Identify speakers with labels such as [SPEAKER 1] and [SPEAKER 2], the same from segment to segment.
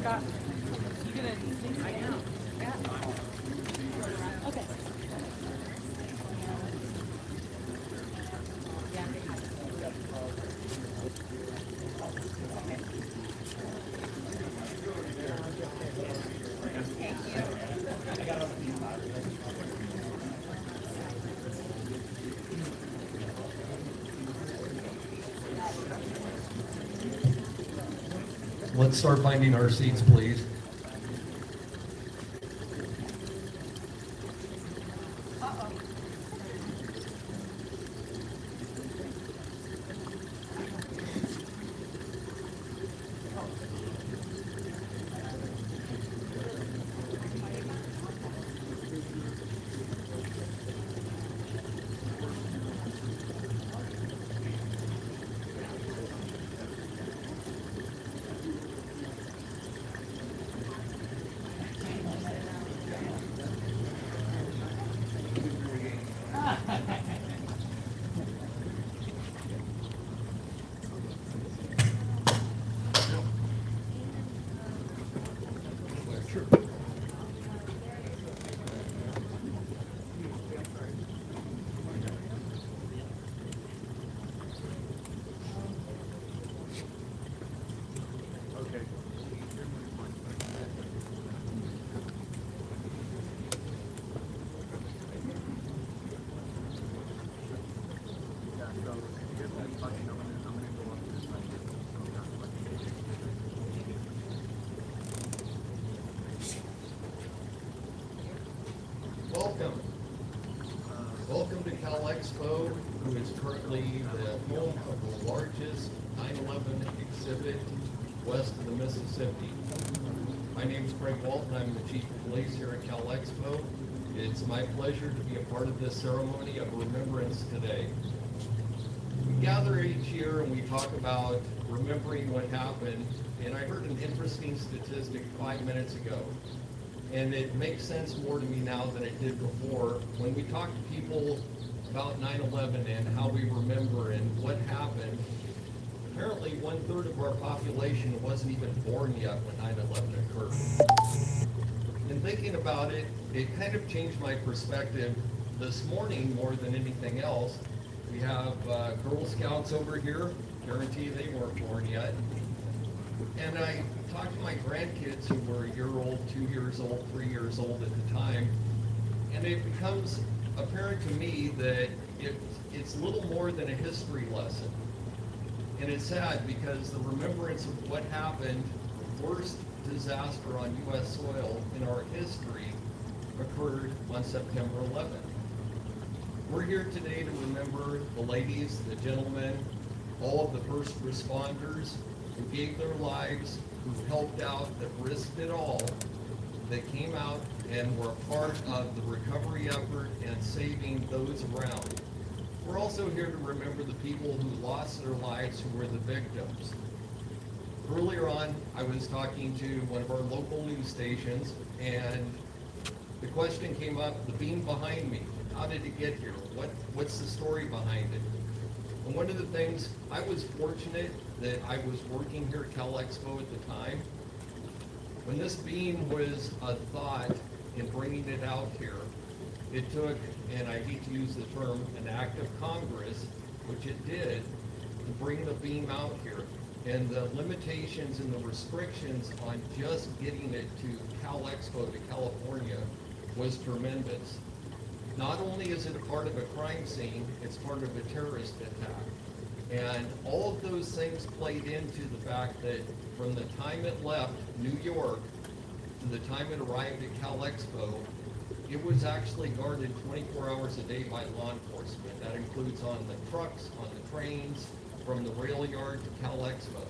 [SPEAKER 1] Scott, you gonna sing? I am. Yeah. Okay.
[SPEAKER 2] Let's start finding our seats, please. Welcome. Welcome to Expo, who is currently the home of the largest 9/11 exhibit west of the Mississippi. My name is Craig Walton. I'm the Chief of Police here at Expo. It's my pleasure to be a part of this ceremony of remembrance today. We gather each year and we talk about remembering what happened, and I heard an interesting statistic 5 minutes ago. And it makes sense more to me now than it did before. When we talk to people about 9/11 and how we remember and what happened, apparently 1/3 of our population wasn't even born yet when 9/11 occurred. In thinking about it, it kind of changed my perspective this morning more than anything else. We have Girl Scouts over here. Guarantee they weren't born yet. And I talked to my grandkids who were a year old, 2 years old, 3 years old at the time, and it becomes apparent to me that it's little more than a history lesson. And it's sad because the remembrance of what happened, the worst disaster on U.S. soil in our history, occurred on September 11th. We're here today to remember the ladies, the gentlemen, all of the first responders who gave their lives, who helped out, that risked it all, that came out and were a part of the recovery effort and saving those around. We're also here to remember the people who lost their lives, who were the victims. Earlier on, I was talking to one of our local news stations, and the question came up, the beam behind me, how did it get here? What's the story behind it? And one of the things, I was fortunate that I was working here at Expo at the time. When this beam was a thought in bringing it out here, it took, and I hate to use the term, an act of Congress, which it did, to bring the beam out here. And the limitations and the restrictions on just getting it to Expo, to California, was tremendous. Not only is it a part of a crime scene, it's part of a terrorist attack. And all of those things played into the fact that from the time it left New York to the time it arrived at Expo, it was actually guarded 24 hours a day by law enforcement. That includes on the trucks, on the trains, from the rail yard to Expo.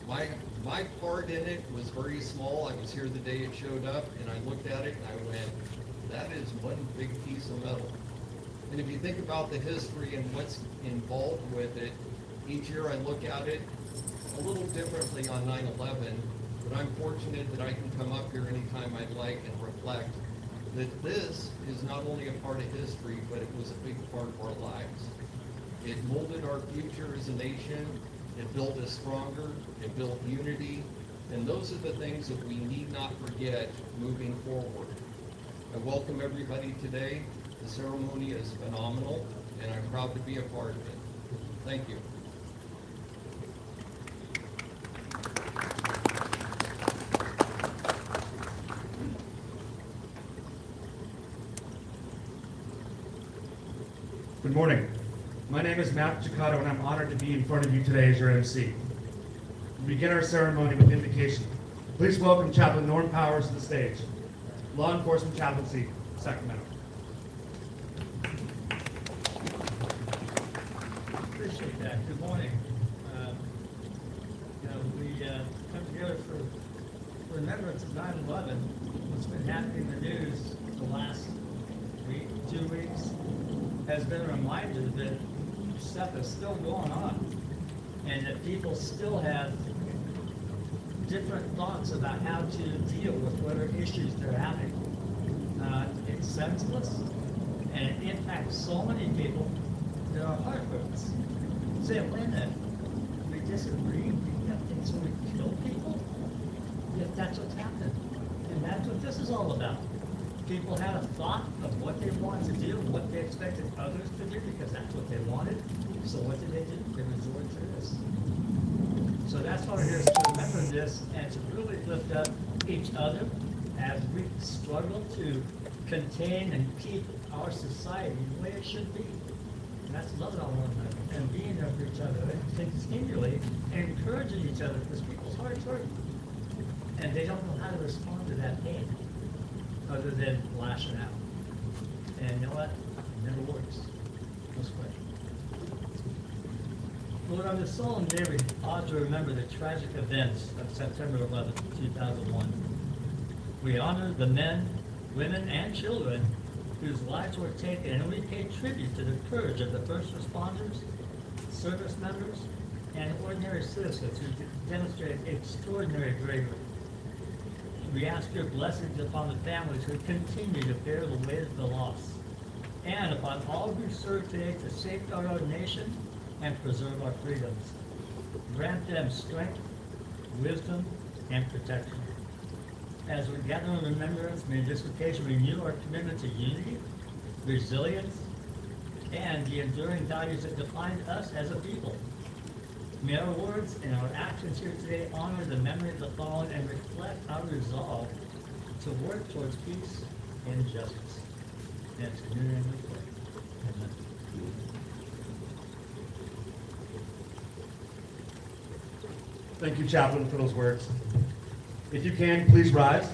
[SPEAKER 2] My part in it was very small. I was here the day it showed up, and I looked at it and I went, that is one big piece of metal. And if you think about the history and what's involved with it, each year I look at it a little differently on 9/11, but I'm fortunate that I can come up here anytime I'd like and reflect that this is not only a part of history, but it was a big part of our lives. It molded our future as a nation. It built us stronger. It built unity. And those are the things that we need not forget moving forward. I welcome everybody today. The ceremony is phenomenal, and I'm proud to be a part of it. Thank you.
[SPEAKER 3] Good morning. My name is Matt Giacotto, and I'm honored to be in front of you today as your MC. We begin our ceremony with invocation. Please welcome Chaplain Norm Powers to the stage. Law Enforcement Chaplaincy, Sacramento.
[SPEAKER 4] Appreciate that. Good morning. We come together for Remembrance of 9/11. What's been happening in the news the last week, 2 weeks, has been a reminder that stuff is still going on and that people still have different thoughts about how to deal with whatever issues they're having. It's senseless and it impacts so many people that our heart hurts. Say, wait a minute, we disagree, we have things where we kill people? Yet that's what's happening. And that's what this is all about. People had a thought of what they wanted to do, what they expected others to do, because that's what they wanted. So what did they do? They resorted to this. So that's why we're here, is to remember this and to really lift up each other as we struggle to contain and keep our society the way it should be. And that's loving on one another and being there for each other and continually encouraging each other, because people's hearts hurt and they don't know how to respond to that pain other than lashing out. And you know what? It never works. Let's pray. Lord, on this solemn day, we ought to remember the tragic events of September 11, 2001. We honor the men, women, and children whose lives were taken, and we pay tribute to the courage of the first responders, service members, and ordinary citizens who demonstrated extraordinary bravery. We ask your blessings upon the families who continue to bear the weight of the loss, and upon all who serve today to safeguard our nation and preserve our freedoms. Grant them strength, wisdom, and protection. As we gather in remembrance, may this occasion renew our commitment to unity, resilience, and the enduring values that define us as a people. May our words and our actions here today honor the memory of the fallen and reflect our resolve to work towards peace and justice. And it's in your name we pray. Amen.
[SPEAKER 3] Thank you, Chaplain, for those words. If you can, please rise.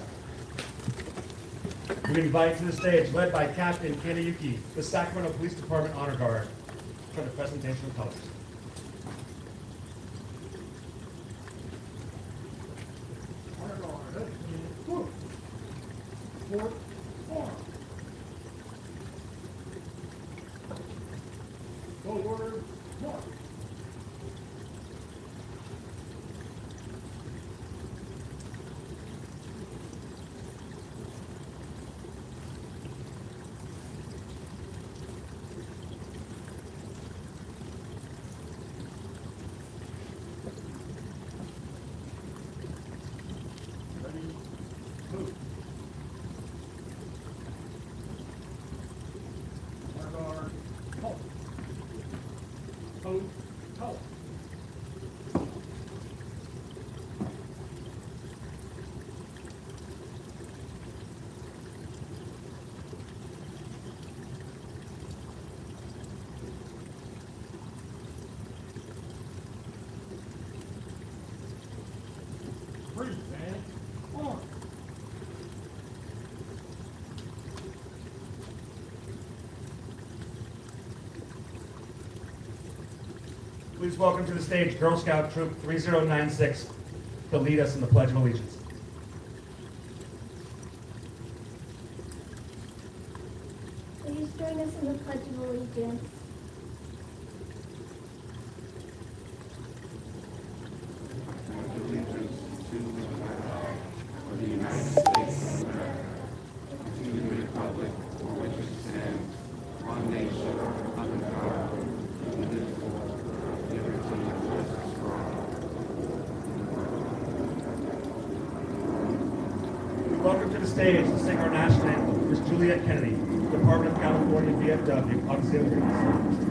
[SPEAKER 3] We invite to the stage, led by Captain Kanayuki, the Sacramento Police Department Honor Guard, for the presentation of colors.
[SPEAKER 5] Honor Guard, Fort Farm. Forward, march. Ready, move. Honor Guard, halt. Hold, halt. Breathe, man. On.
[SPEAKER 3] Please welcome to the stage Girl Scout Troop 3096 to lead us in the Pledge of Allegiance.
[SPEAKER 6] Please join us in the Pledge of Allegiance.
[SPEAKER 3] to the stage to sing our national anthem is Juliet Kennedy, Department of California VFW Auxiliary Service.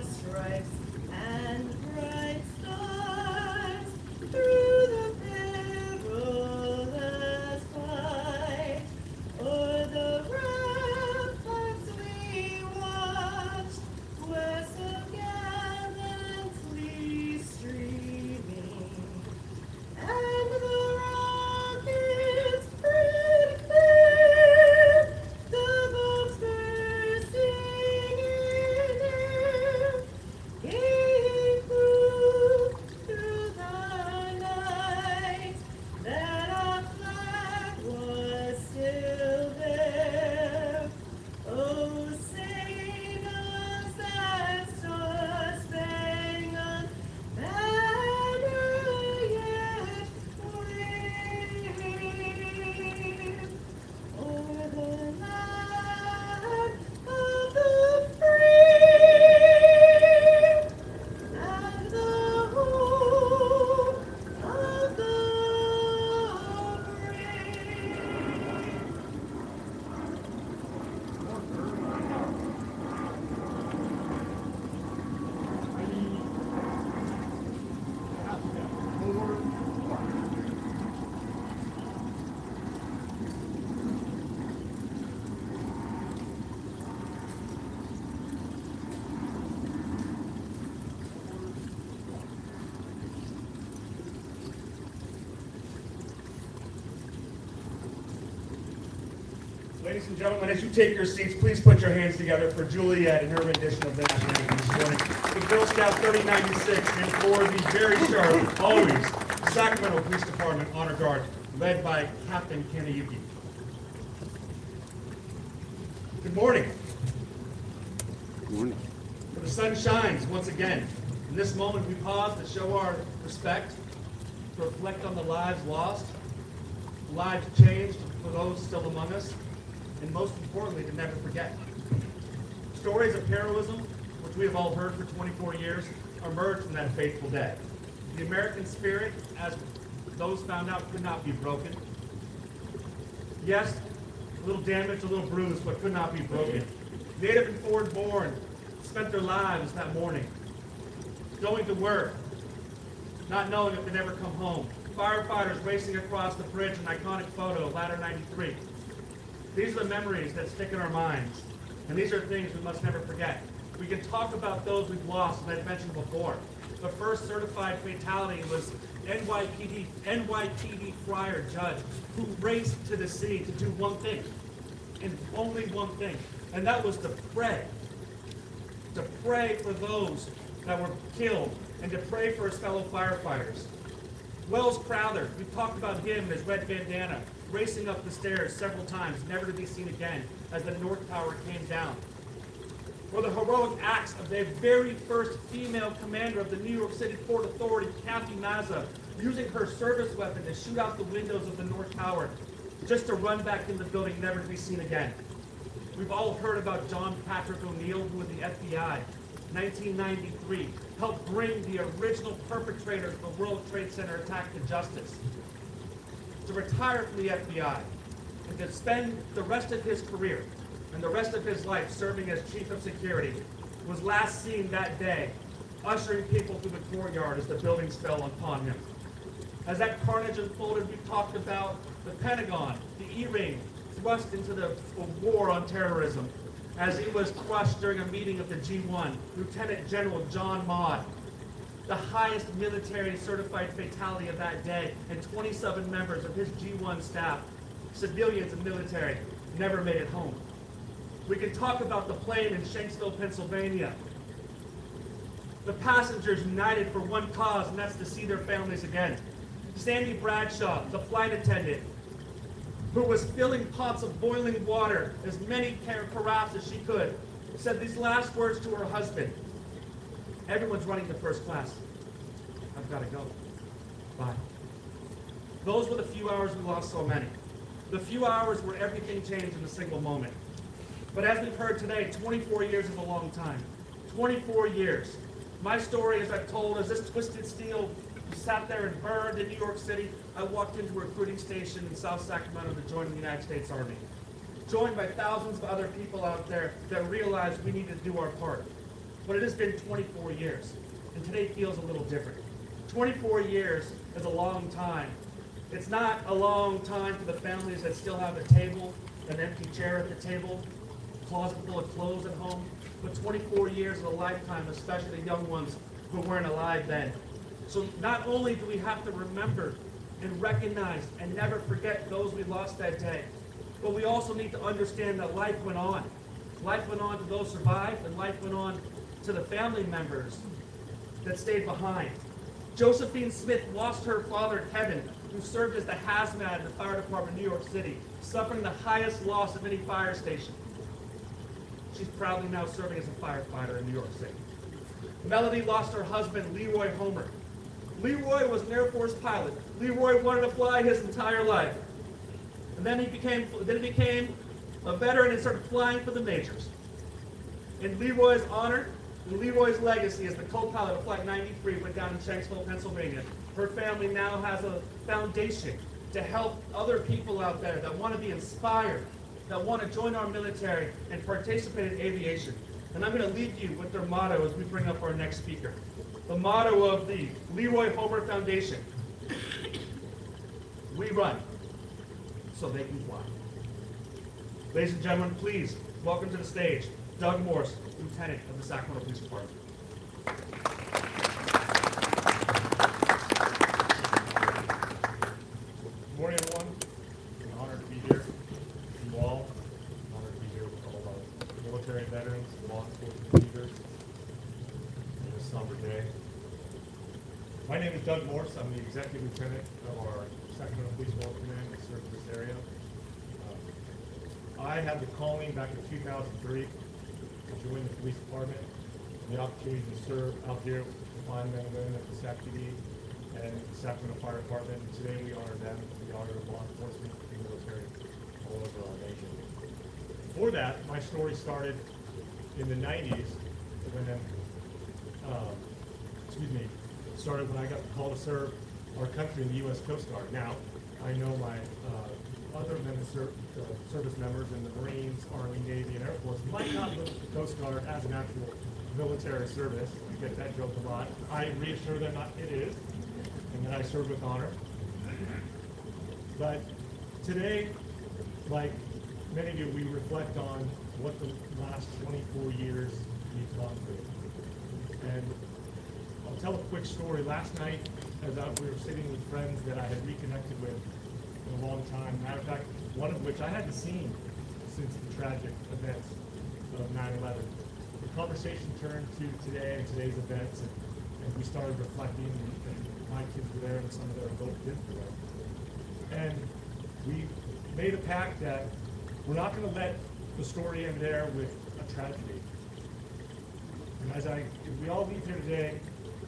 [SPEAKER 7] Stripes and bright stars through the perilous fight. O'er the ramparts we watched, where so gallantly streaming, and the rockets spread clear, the boats bursting in air, came through the night, that our flag was still there. Oh, sailors, that star-spangled banner yet wave o'er the land of the free and the home of the brave.
[SPEAKER 3] Ladies and gentlemen, as you take your seats, please put your hands together for Juliet and her rendition of the national anthem this morning. The Girl Scout 3096 and for the very sharp, always, Sacramento Police Department Honor Guard, led by Captain Kanayuki. Good morning.
[SPEAKER 8] Good morning.
[SPEAKER 3] For the sun shines once again. In this moment, we pause to show our respect, to reflect on the lives lost, the lives changed for those still among us, and most importantly, to never forget. Stories of heroism, which we have all heard for 24 years, emerged from that fateful day. The American spirit, as those found out, could not be broken. Yes, a little damaged, a little bruised, but could not be broken. Native and foreign-born spent their lives that morning, going to work, not knowing if they'd ever come home. Firefighters racing across the bridge, an iconic photo, Ladder 93. These are the memories that stick in our minds, and these are things we must never forget. We can talk about those we've lost, as I mentioned before. The first certified fatality was NYPD Friar Judge, who raced to the scene to do one thing, and only one thing, and that was to pray for those that were killed, and to pray for his fellow firefighters. Wells Crowther, we talked about him and his red bandana, racing up the stairs several times, never to be seen again, as the North Tower came down. Or the heroic acts of the very first female commander of the New York City Port Authority, Kathy Mazza, using her service weapon to shoot out the windows of the North Tower, just to run back in the building, never to be seen again. We've all heard about John Patrick O'Neill, who was the FBI, 1993, helped bring the original perpetrators of the World Trade Center attack to justice. To retire from the FBI and to spend the rest of his career and the rest of his life serving as chief of security was last seen that day, ushering people through the courtyard as the buildings fell upon him. As that carnage unfolded, we talked about the Pentagon, the E-ring, thrust into the war on terrorism, as it was crushed during a meeting of the G1, Lieutenant General John Maude, the highest military certified fatality of that day, and 27 members of his G1 staff, civilians and military, never made it home. We can talk about the plane in Shanksville, Pennsylvania. The passengers united for one cause, and that's to see their families again. Sandy Bradshaw, the flight attendant, who was filling pots of boiling water, as many carafes as she could, said these last words to her husband: Everyone's running to first class. I've got to go. Bye. Those were the few hours we lost so many. The few hours where everything changed in a single moment. But as we've heard today, 24 years is a long time. 24 years. My story, as I've told, is this twisted steel who sat there and burned in New York City. I walked into a recruiting station in South Sacramento to join the United States Army. Joined by thousands of other people out there that realized we need to do our part. But it has been 24 years, and today feels a little different. 24 years is a long time. It's not a long time for the families that still have a table, an empty chair at the table, a closet full of clothes at home, but 24 years is a lifetime, especially the young ones who weren't alive then. So not only do we have to remember and recognize and never forget those we lost that day, but we also need to understand that life went on. Life went on to those who survived, and life went on to the family members that stayed behind. Josephine Smith lost her father, Kevin, who served as the hazmat in the fire department in New York City, suffering the highest loss of any fire station. She's proudly now serving as a firefighter in New York City. Melody lost her husband, Leroy Homer. Leroy was an Air Force pilot. Leroy wanted to fly his entire life. And then he became a veteran and started flying for the majors. In Leroy's honor, and Leroy's legacy as the co-pilot of Flight 93 went down in Shanksville, Pennsylvania. Her family now has a foundation to help other people out there that want to be inspired, that want to join our military and participate in aviation. And I'm going to leave you with their motto as we bring up our next speaker. The motto of the Leroy Homer Foundation: we run so they can fly. Ladies and gentlemen, please welcome to the stage Doug Morse, Lieutenant of the Sacramento Police Department.
[SPEAKER 9] Good morning, everyone. It's an honor to be here with you all. An honor to be here with all our military veterans, law enforcement leaders on this somber day. My name is Doug Morse. I'm the Executive Lieutenant of our Sacramento Police World Command that serves this area. I had the calling back in 2003 to join the police department, and the opportunity to serve out here with the fine men and women at the SACPD and the Sacramento Fire Department. And today we honor them with the honor of law enforcement and military all over our nation. Before that, my story started in the 90s when, started when I got the call to serve our country in the U.S. Coast Guard. Now, I know my other service members in the Marines, Army, Navy, and Air Force might not look at the Coast Guard as an actual military service. I get that joke a lot. I reassure them it is, and that I serve with honor. But today, like many of you, we reflect on what the last 24 years we've gone through. And I'll tell a quick story. Last night, as we were sitting with friends that I had reconnected with in a long time, matter of fact, one of which I hadn't seen since the tragic events of 9/11. The conversation turned to today and today's events, and we started reflecting, and my kids were there and some of their adult kids were there. And we made a pact that we're not going to let the story end there with a tragedy. And as we all leave here today,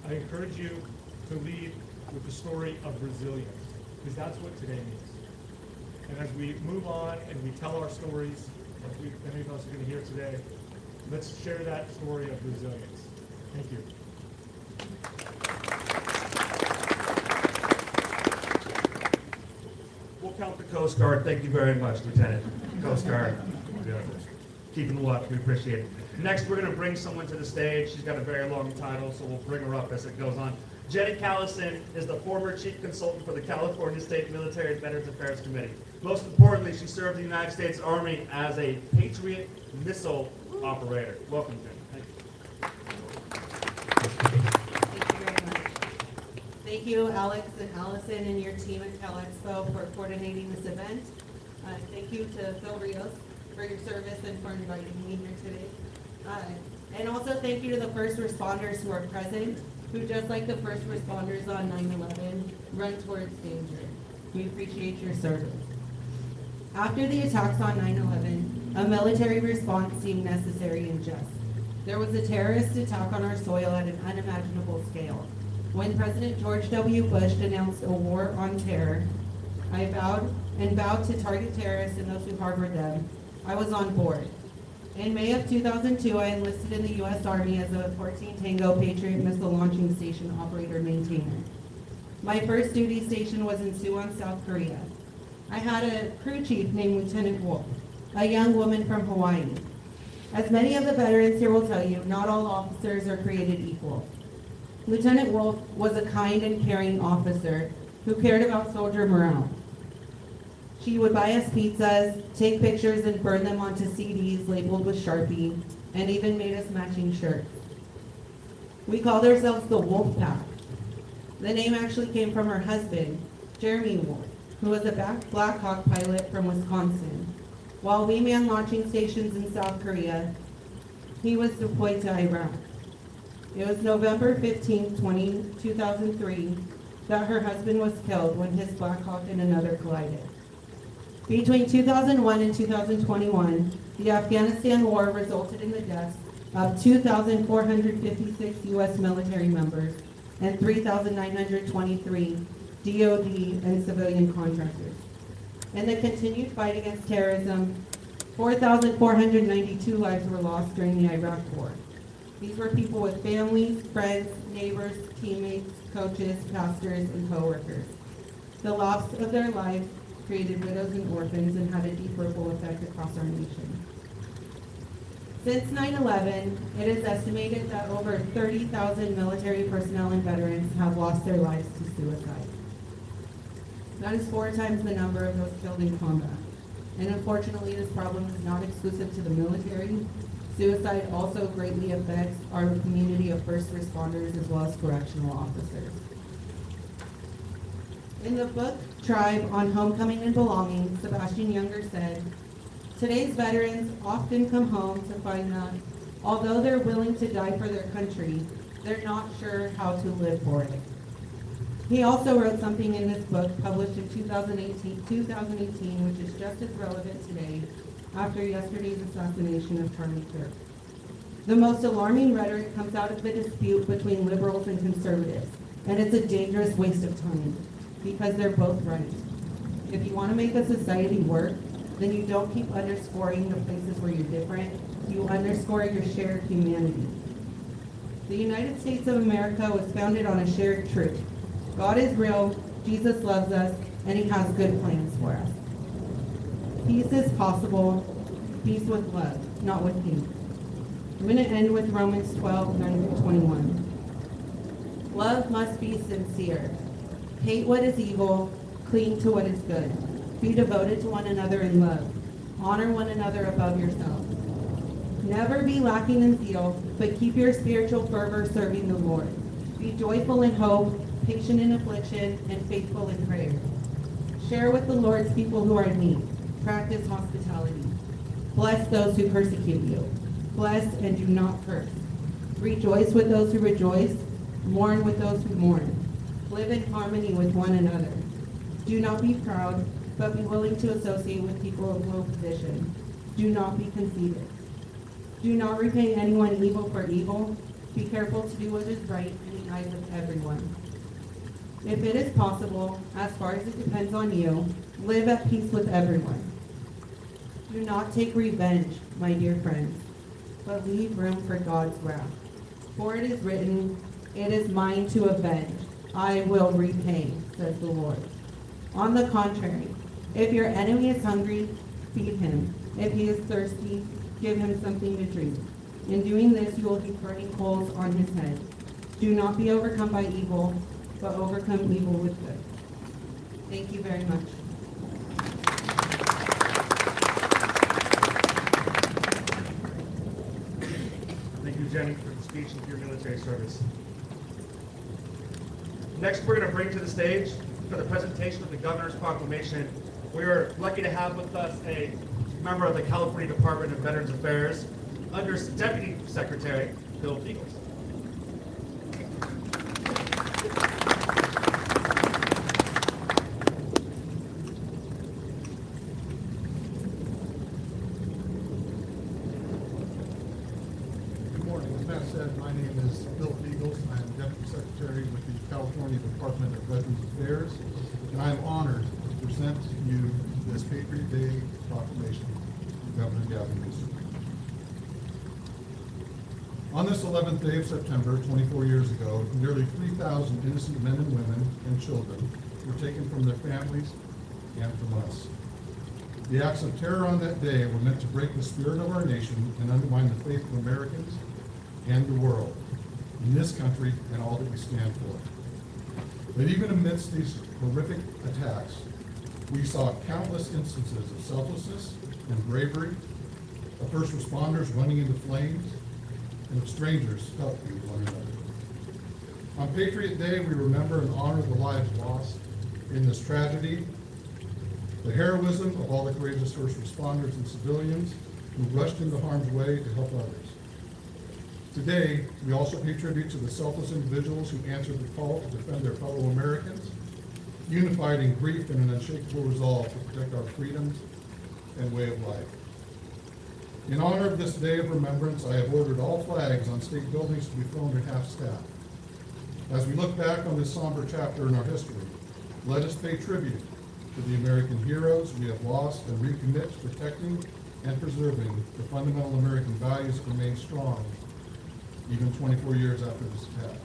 [SPEAKER 9] I encourage you to leave with the story of resilience, because that's what today means. And as we move on and we tell our stories, like many of us are going to hear today, let's share that story of resilience. Thank you.
[SPEAKER 3] We'll count the Coast Guard. Thank you very much, Lieutenant. Coast Guard. Keeping the watch. We appreciate it. Next, we're going to bring someone to the stage. She's got a very long title, so we'll bring her up as it goes on. Jenny Callison is the former chief consultant for the California State Military and Veterans Affairs Committee. Most importantly, she served the United States Army as a Patriot missile operator. Welcome, Jenny.
[SPEAKER 10] Thank you very much. Thank you, Alex and Allison and your team at CalExpo for coordinating this event. Thank you to Phil Rios for your service and for inviting me here today. And also thank you to the first responders who are present, who just like the first responders on 9/11, run towards danger. We appreciate your service. After the attacks on 9/11, a military response seemed necessary and just. There was a terrorist attack on our soil at an unimaginable scale. When President George W. Bush announced a war on terror, I vowed to target terrorists and those who harbored them. I was on board. In May of 2002, I enlisted in the U.S. Army as a 14 Tango Patriot missile launching station operator maintainer. My first duty station was in Suwon, South Korea. I had a crew chief named Lieutenant Wolf, a young woman from Hawaii. As many of the veterans here will tell you, not all officers are created equal. Lieutenant Wolf was a kind and caring officer who cared about soldier morale. She would buy us pizzas, take pictures and burn them onto CDs labeled with Sharpie, and even made us matching shirts. We called ourselves the Wolf Pack. The name actually came from her husband, Jeremy Wolf, who was a Black Hawk pilot from Wisconsin. While we manned launching stations in South Korea, he was deployed to Iraq. It was November 15, 2003, that her husband was killed when his Black Hawk and another collided. Between 2001 and 2021, the Afghanistan war resulted in the deaths of 2,456 U.S. military members and 3,923 DoD and civilian contractors. In the continued fight against terrorism, 4,492 lives were lost during the Iraq War. These were people with families, friends, neighbors, teammates, coaches, pastors, and co-workers. The loss of their lives created widows and orphans and had a deep ripple effect across our nation. Since 9/11, it is estimated that over 30,000 military personnel and veterans have lost their lives to suicide. That is 4 times the number of those killed in combat. And unfortunately, this problem is not exclusive to the military. Suicide also greatly affects our community of first responders as well as correctional officers. In the book, Tribe on Homecoming and Belonging, Sebastian Younger said, "Today's veterans often come home to find that, although they're willing to die for their country, they're not sure how to live for it." He also wrote something in his book, published in 2018, which is just as relevant today, after yesterday's assassination of Charlie Kirk. The most alarming rhetoric comes out of the dispute between liberals and conservatives, and it's a dangerous waste of time, because they're both right. If you want to make a society work, then you don't keep underscoring the places where you're different, you underscore your shared humanity. The United States of America was founded on a shared truth. God is real, Jesus loves us, and he has good plans for us. Peace is possible, peace with love, not with hate. I'm going to end with Romans 12:9-21. Love must be sincere. Hate what is evil, cling to what is good. Be devoted to one another in love. Honor one another above yourselves. Never be lacking in zeal, but keep your spiritual fervor serving the Lord. Be joyful in hope, patient in affliction, and faithful in prayer. Share with the Lord's people who are in need. Practice hospitality. Bless those who persecute you. Bless and do not curse. Rejoice with those who rejoice. Mourn with those who mourn. Live in harmony with one another. Do not be proud, but be willing to associate with people of low position. Do not be conceited. Do not repay anyone evil for evil. Be careful to do what is right in the eyes of everyone. If it is possible, as far as it depends on you, live at peace with everyone. Do not take revenge, my dear friends, but leave room for God's wrath. For it is written, "It is mine to avenge. I will repay," says the Lord. On the contrary, if your enemy is hungry, feed him. If he is thirsty, give him something to drink. In doing this, you will heap burning coals on his head. Do not be overcome by evil, but overcome evil with good. Thank you very much.
[SPEAKER 3] Thank you, Jenny, for the speech and for your military service. Next, we're going to bring to the stage for the presentation of the Governor's Proclamation. We are lucky to have with us a member of the California Department of Veterans Affairs, Under Deputy Secretary Bill Beagles.
[SPEAKER 5] Good morning.
[SPEAKER 11] said, my name is Bill Eagles. I am Deputy Secretary with the California Department of Veterans Affairs, and I am honored to present to you this Patriot Day proclamation from Governor Gavin Newsom. On this 11th day of September, 24 years ago, nearly 3,000 innocent men and women and children were taken from their families and from us. The acts of terror on that day were meant to break the spirit of our nation and undermine the faith of Americans and the world, in this country and all that we stand for. But even amidst these horrific attacks, we saw countless instances of selflessness and bravery, of first responders running into flames, and of strangers helping one another. On Patriot Day, we remember and honor the lives lost in this tragedy, the heroism of all the courageous first responders and civilians who rushed into harm's way to help others. Today, we also pay tribute to the selfless individuals who answered the call to defend their fellow Americans, unified in grief and an unshakable resolve to protect our freedoms and way of life. In honor of this day of remembrance, I have ordered all flags on state buildings to be flown at half-staff. As we look back on this somber chapter in our history, let us pay tribute to the American heroes we have lost and recommit to protecting and preserving the fundamental American values that remain strong even 24 years after this attack.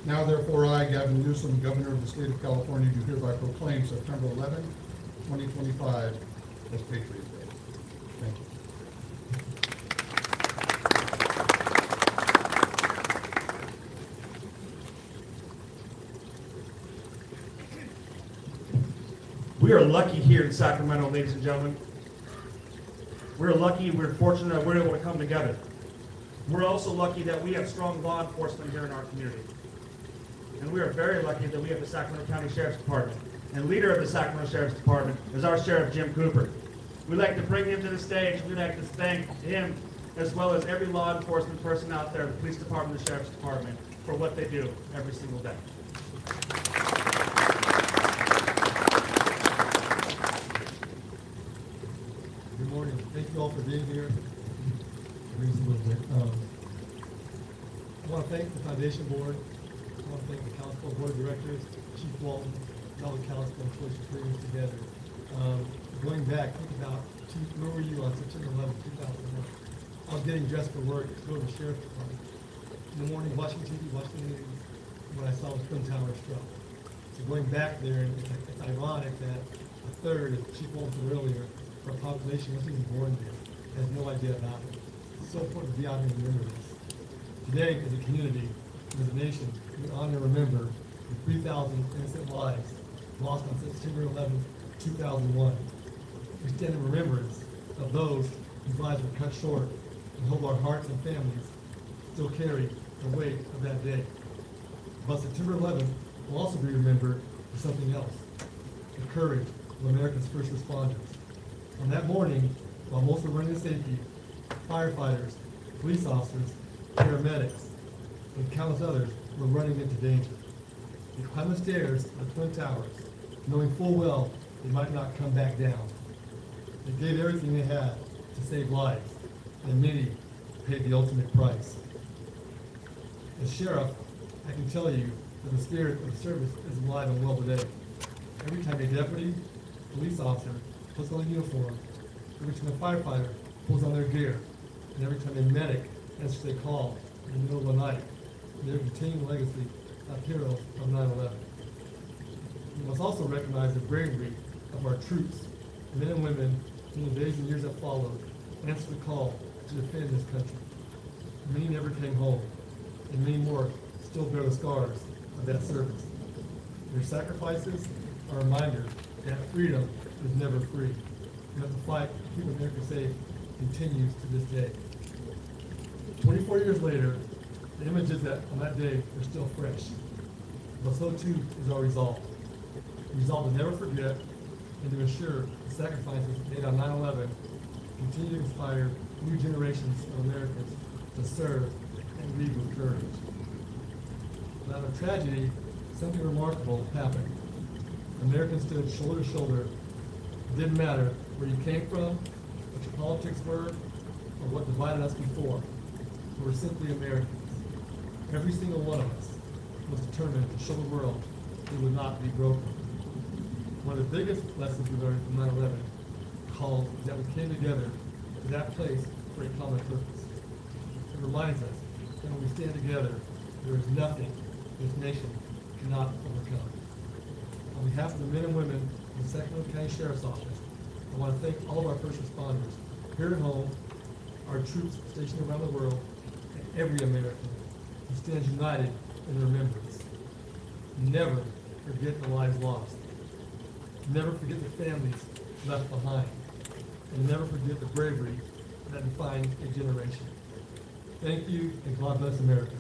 [SPEAKER 11] Now therefore I, Gavin Newsom, Governor of the State of California, do hereby proclaim September 11, 2025 as Patriot Day. Thank you.
[SPEAKER 3] We are lucky here in Sacramento, ladies and gentlemen. We're lucky, we're fortunate that we're able to come together. We're also lucky that we have strong law enforcement here in our community. And we are very lucky that we have the Sacramento County Sheriff's Department. And leader of the Sacramento Sheriff's Department is our Sheriff, Jim Cooper. We'd like to bring him to the stage. We'd like to thank him, as well as every law enforcement person out there, the police department, the sheriff's department, for what they do every single day.
[SPEAKER 11] Good morning. Thank you all for being here. Brings a little bit. I want to thank the Foundation Board. I want to thank the Council Board of Directors, Chief Walton, and all the council employees for bringing us together. Going back, think about, where were you on September 11, 2001? I was getting dressed for work to go to the Sheriff's Department. In the morning, watching TV, watching the news, when I saw the Twin Towers struck. So going back there, and it's ironic that a third, as Chief Walton said earlier, of our population wasn't even born there, has no idea about it. It's so important to be out here and remember this. Today, as a community, as a nation, we honor and remember the 3,000 innocent lives lost on September 11, 2001. We stand in remembrance of those whose lives were cut short and hope our hearts and families still carry the weight of that day. But September 11th will also be remembered for something else, the courage of America's first responders. On that morning, while most were running to safety, firefighters, police officers, paramedics, and countless others were running into danger. They climbed the stairs of the Twin Towers, knowing full well they might not come back down. They gave everything they had to save lives, and many paid the ultimate price. As sheriff, I can tell you that the spirit of service is alive and well today. Every time a deputy, police officer puts on a uniform, every time a firefighter pulls on their gear, and every time a medic answers a call in the middle of the night, they're continuing the legacy of heroes from 9/11. We must also recognize the bravery of our troops, men and women, in the days and years that followed, answered the call to defend this country. Many never came home, and many more still bear the scars of that service. Their sacrifices are a reminder that freedom is never free, and that the fight to keep America safe continues to this day. 24 years later, the images that on that day are still fresh, but so too is our resolve. Resolve to never forget and to ensure the sacrifices made on 9/11 continue to inspire new generations of Americans to serve and lead with courage. But out of tragedy, something remarkable happened. Americans stood shoulder to shoulder. It didn't matter where you came from, what your politics were, or what divided us before. we're simply Americans. Every single one of us was determined to show the world it would not be broken. One of the biggest lessons we learned from 9/11 called that we came together to that place for a common purpose. It reminds us that when we stand together, there is nothing this nation cannot overcome. On behalf of the men and women in the Sacramento County Sheriff's Office, I want to thank all of our first responders here at home, our troops stationed around the world, and every American who stands united in remembrance. Never forget the lives lost. Never forget the families left behind. And never forget the bravery that defined a generation. Thank you, and God bless America.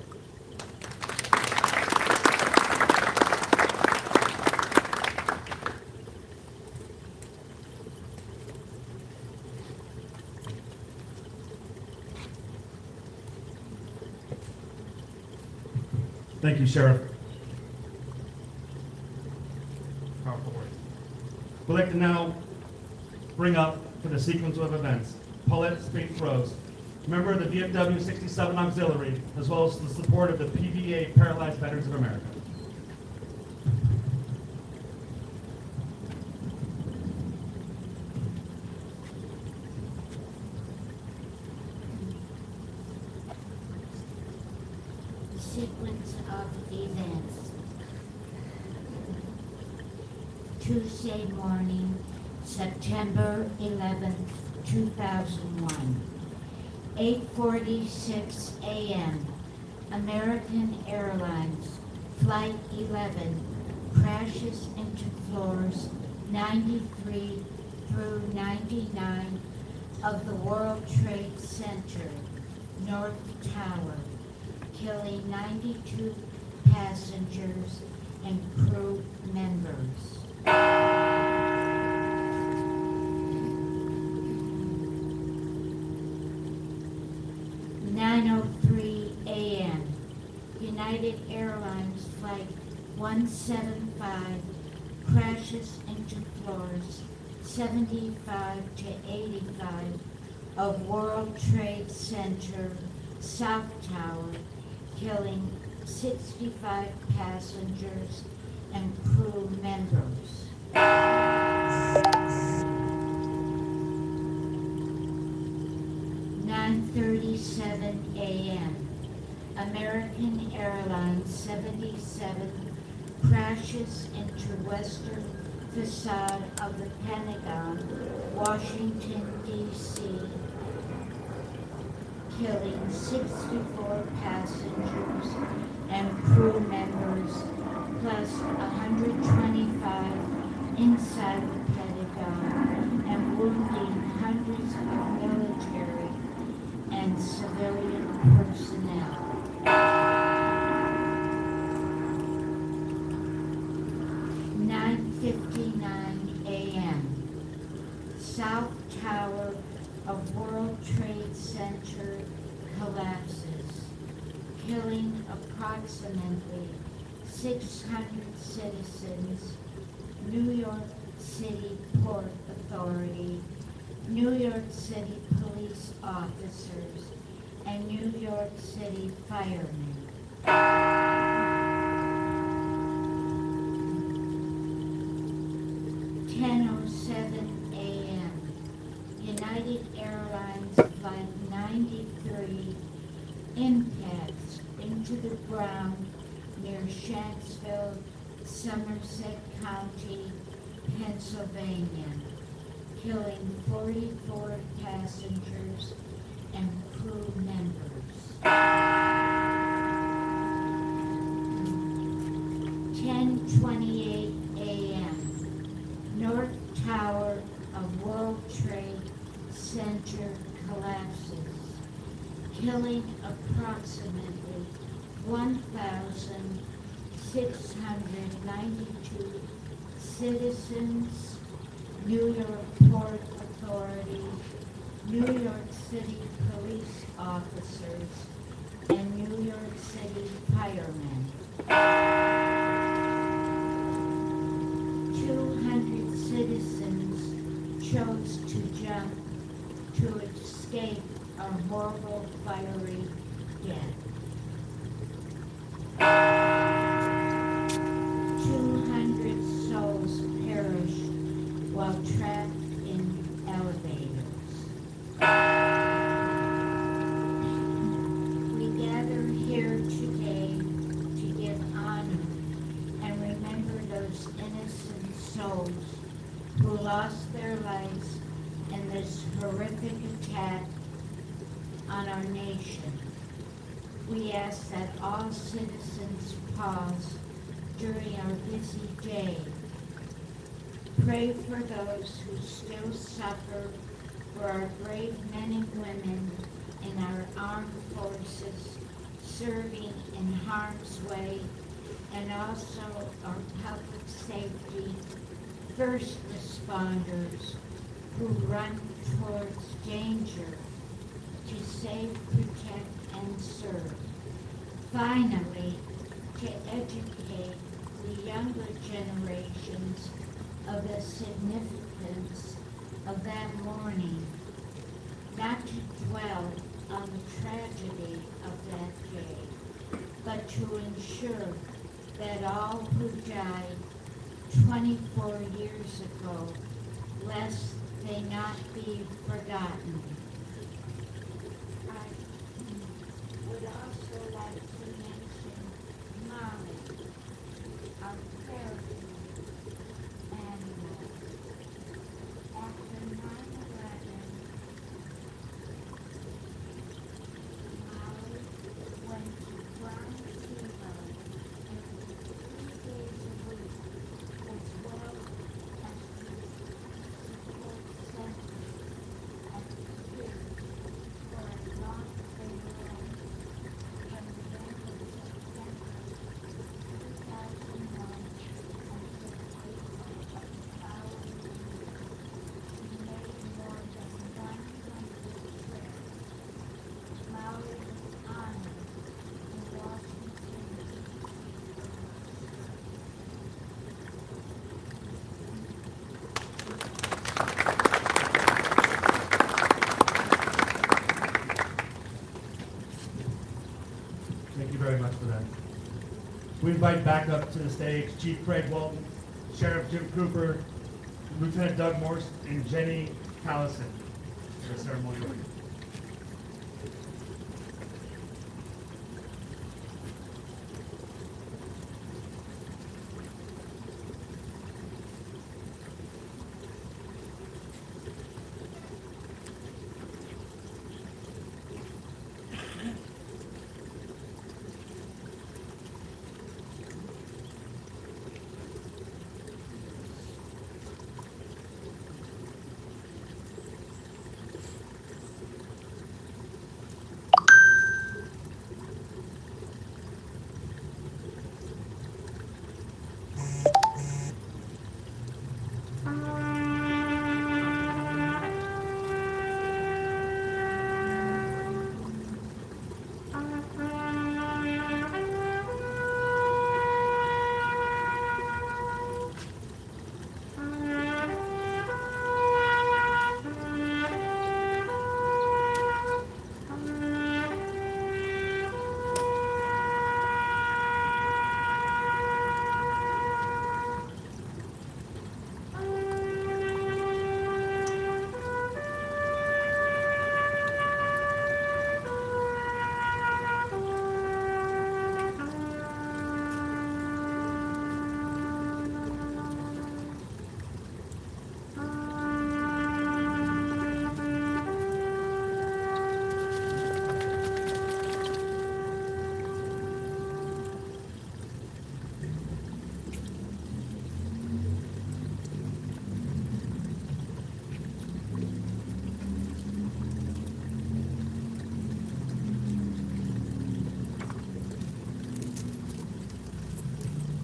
[SPEAKER 3] Thank you, Sheriff. Powerful words. We'd like to now bring up for the sequence of events, Paulette Spink Rose, member of the VFW 67 Auxiliary, as well as the support of the PVA Paralyzed Veterans of America.
[SPEAKER 12] Sequence of events. Tuesday morning, September 11th, 2001. 8:46 a.m. American Airlines Flight 11 crashes into floors 93 through 99 of the World Trade Center, North Tower, killing 92 passengers and crew members. 9:03 a.m. United Airlines Flight 175 crashes into floors 75 to 85 of World Trade Center, South Tower, killing 65 passengers and crew members. 9:37 a.m. American Airlines 77 crashes into western facade of the Pentagon, Washington, D.C., killing 64 passengers and crew members, plus 125 inside the Pentagon, and wounding hundreds of military and civilian personnel. 9:59 a.m. South Tower of World Trade Center collapses, killing approximately 600 citizens. New York City Port Authority, New York City police officers, and New York City firemen. 10:07 a.m. United Airlines Flight 93 impacts into the ground near Shanksville, Somerset County, Pennsylvania, killing 44 passengers and crew members. 10:28 a.m. North Tower of World Trade Center collapses, killing approximately 1,692 citizens. New York Port Authority, New York City police officers, and New York City firemen. 200 citizens chose to jump to escape a horrible fiery again. 200 souls perished while trapped in elevators. We gather here today to give honor and remember those innocent souls who lost their lives in this horrific attack on our nation. We ask that all citizens pause during our busy day. Pray for those who still suffer, for our brave men and women in our armed forces serving in harm's way, and also our public safety first responders who run towards danger to save, protect, and serve. Finally, to educate the younger generations of the significance of that morning, not to dwell on the tragedy of that day, but to ensure that all who died 24 years ago, lest they not be forgotten. I would also like to mention Molly, our therapy animal. After 9/11, Molly went to ground zero and 3 days a week, as well as the support center at the pier for as long as they were on, from November to September 2001 until April of the following year. She made more than 100 trips. Molly was honored in Washington, D.C. for her service.
[SPEAKER 3] Thank you very much for that. We invite back up to the stage Chief Craig Walton, Sheriff Jim Cooper, Lieutenant Doug Morse, and Jenny Callison for the ceremony.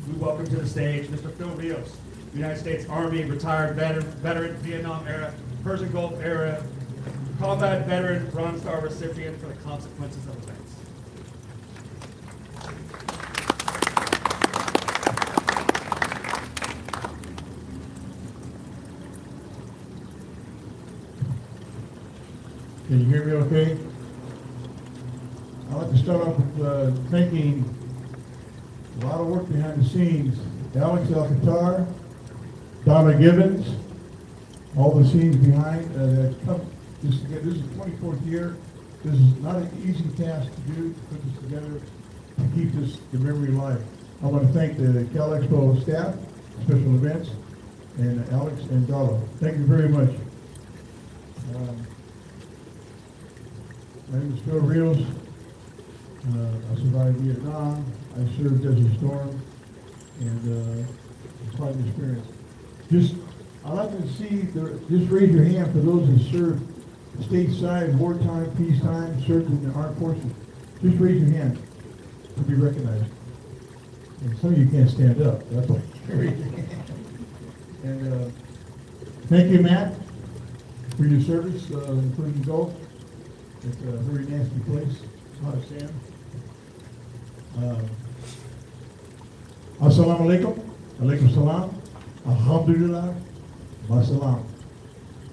[SPEAKER 3] We welcome to the stage Mr. Phil Rios, United States Army retired veteran, Vietnam era, Persian Gulf era, combat veteran, Bronze Star recipient for the consequences of events.
[SPEAKER 11] Can you hear me okay? I'd
[SPEAKER 5] like to start off with thanking a lot of work behind the scenes. Alex Alcatar, Donna Gibbons, all the scenes behind that come this together. This is the 24th year. This is not an easy task to do, to put this together, to keep the memory alive. I want to thank the Cal Expo staff, special events, and Alex and Donna. Thank you very much. My name is Phil Rios. I survived Vietnam. I served Desert Storm, and it's quite an experience. I'd like to see, just raise your hand for those who served stateside, wartime, peacetime, served in the armed forces. Just raise your hand to be recognized. And some of you can't stand up. That's why you raise your hand. And thank you, Matt, for your service, including Gulf. It's a very nasty place, a lot of sand. Assalamu alaikum, alaikum salam, alhamdulillah, masalam.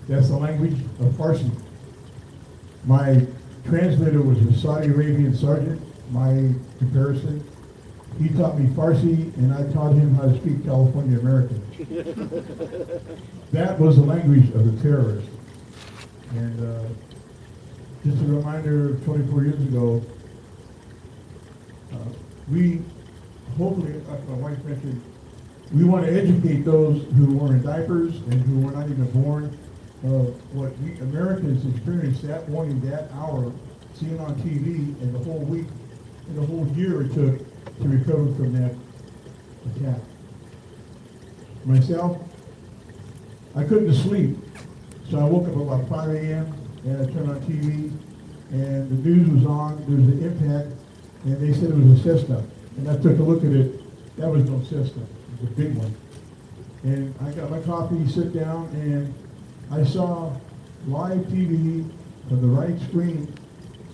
[SPEAKER 5] That's the language of Farsi. My translator was a Saudi Arabian sergeant. My comparison, he taught me Farsi, and I taught him how to speak California American. That was the language of the terrorist. And just a reminder, 24 years ago, we hopefully, like my wife mentioned, we want to educate those who were in diapers and who were not even born of what we Americans experienced that morning, that hour, seeing on TV, and the whole week, and the whole year it took to recover from that attack. Myself, I couldn't sleep, so I woke up about 5 a.m. and I turned on TV, and the news was on. There was an impact, and they said it was a Cessna. And I took a look at it. That was no Cessna. It was a big one. And I got my coffee, sit down, and I saw live TV on the right screen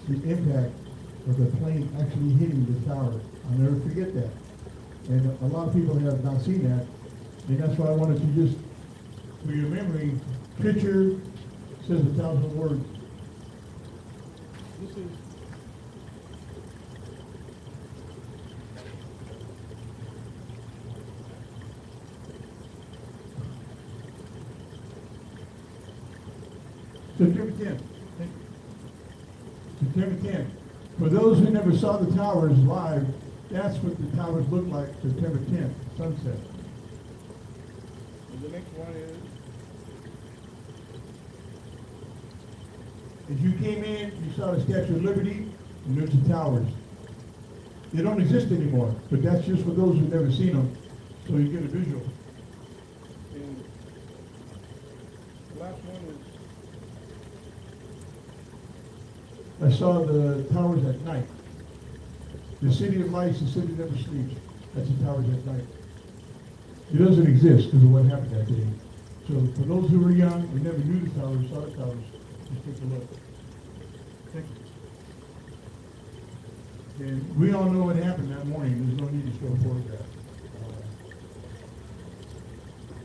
[SPEAKER 5] the impact of the plane actually hitting the tower. I'll never forget that. And a lot of people have not seen that. And that's why I wanted to just, for your memory, picture says 1,000 words. This is September 10th. September 10th. For those who never saw the towers live, that's what the towers looked like September 10th, sunset. And the next one is, as you came in, you saw the Statue of Liberty, and there's the towers. They don't exist anymore, but that's just for those who've never seen them, so you get a visual. And the last one is, I saw the towers at night. The city of lights, the city never sleeps. That's the towers at night. It doesn't exist because of what happened that day. So for those who were young and never knew the towers, saw the towers, just take a look. Thank you. And we all know what happened that morning. There's no need to show a photograph.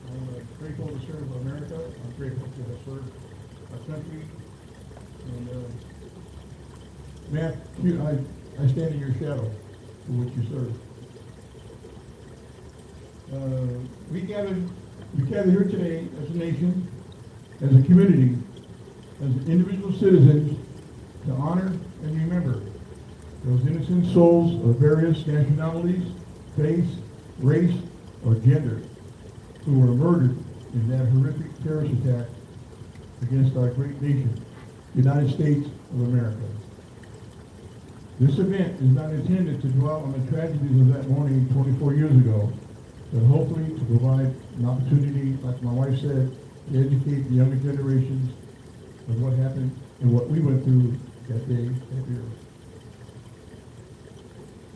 [SPEAKER 5] I'm grateful to serve America. I'm grateful to have served our country. And Matt, I stand in your shadow for which you serve. We gather here today as a nation, as a community, as individual citizens to honor and remember those innocent souls of various nationalities, faith, race, or gender who were murdered in that horrific terrorist attack against our great nation, United States of America. This event is not intended to dwell on the tragedies of that morning 24 years ago, but hopefully to provide an opportunity, like my wife said, to educate the younger generations of what happened and what we went through that day, that year.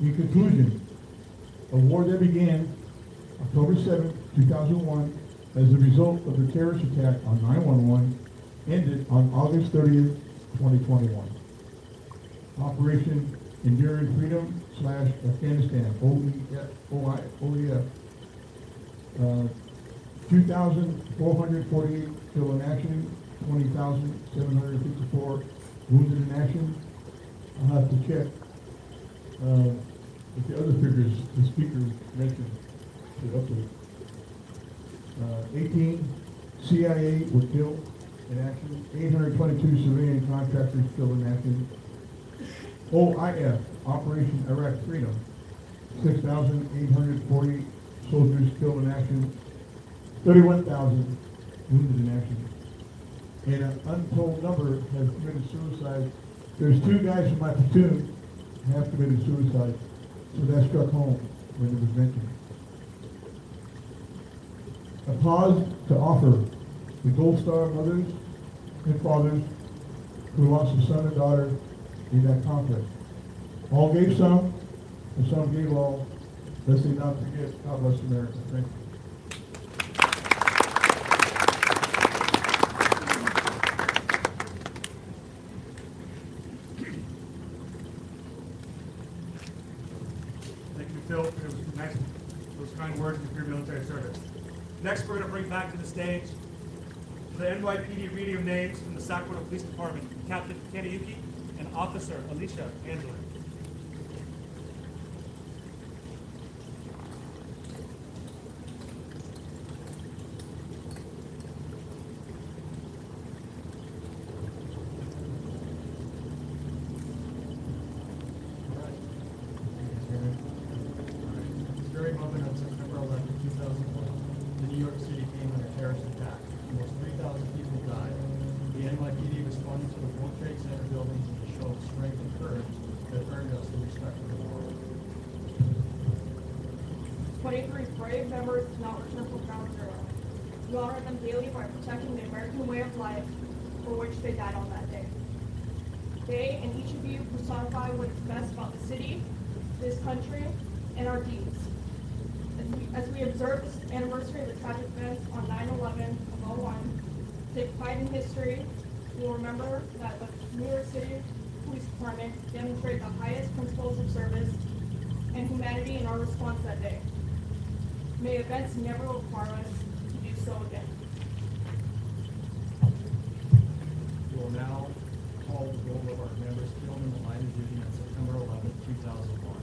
[SPEAKER 5] In conclusion, a war that began October 7, 2001 as a result of the terrorist attack on 9/11 ended on August 30th, 2021. Operation Enduring Freedom / Afghanistan, OEF. 2,448 killed in action, 20,754 wounded in action. I'll have to check With the other figures, the speaker mentioned, the update. 18 CIA were killed in action, 822 civilian contractors killed in action. OIF, Operation Iraq Freedom, 6,840 soldiers killed in action, 31,000 wounded in action. And an untold number have committed suicide. There's 2 guys from my platoon have committed suicide, so that struck home when it was mentioned. A pause to offer the Gold Star mothers and fathers who lost a son or daughter in that conflict. All gave some, and some gave all. Let's not forget. God bless America. Thank you.
[SPEAKER 3] Thank you, Phil. It was nice, those kind words for your military service. Next, we're going to bring back to the stage the NYPD reading of names from the Sacramento Police Department, Captain Kaneyuki and Officer Alicia Angela.
[SPEAKER 11] Very moment of September 11, 2001, the New York City came under terrorist attack. Almost 3,000 people died. The NYPD responded to the World Trade Center buildings in a show of strength and courage that earned us the respect of the world.
[SPEAKER 13] 23 brave members did not return from ground zero. We honor them daily by protecting the American way of life for which they died on that day. They and each of you personify what is best about the city, this country, and our deeds. As we observe this anniversary of the tragic events on 9/11 of 01, take pride in history, we will remember that the New York City Police Department demonstrated the highest principles of service and humanity in our response that day. May events never require us to do so again.
[SPEAKER 11] We will now call the roll of our members killed in the line of duty on September 11, 2001.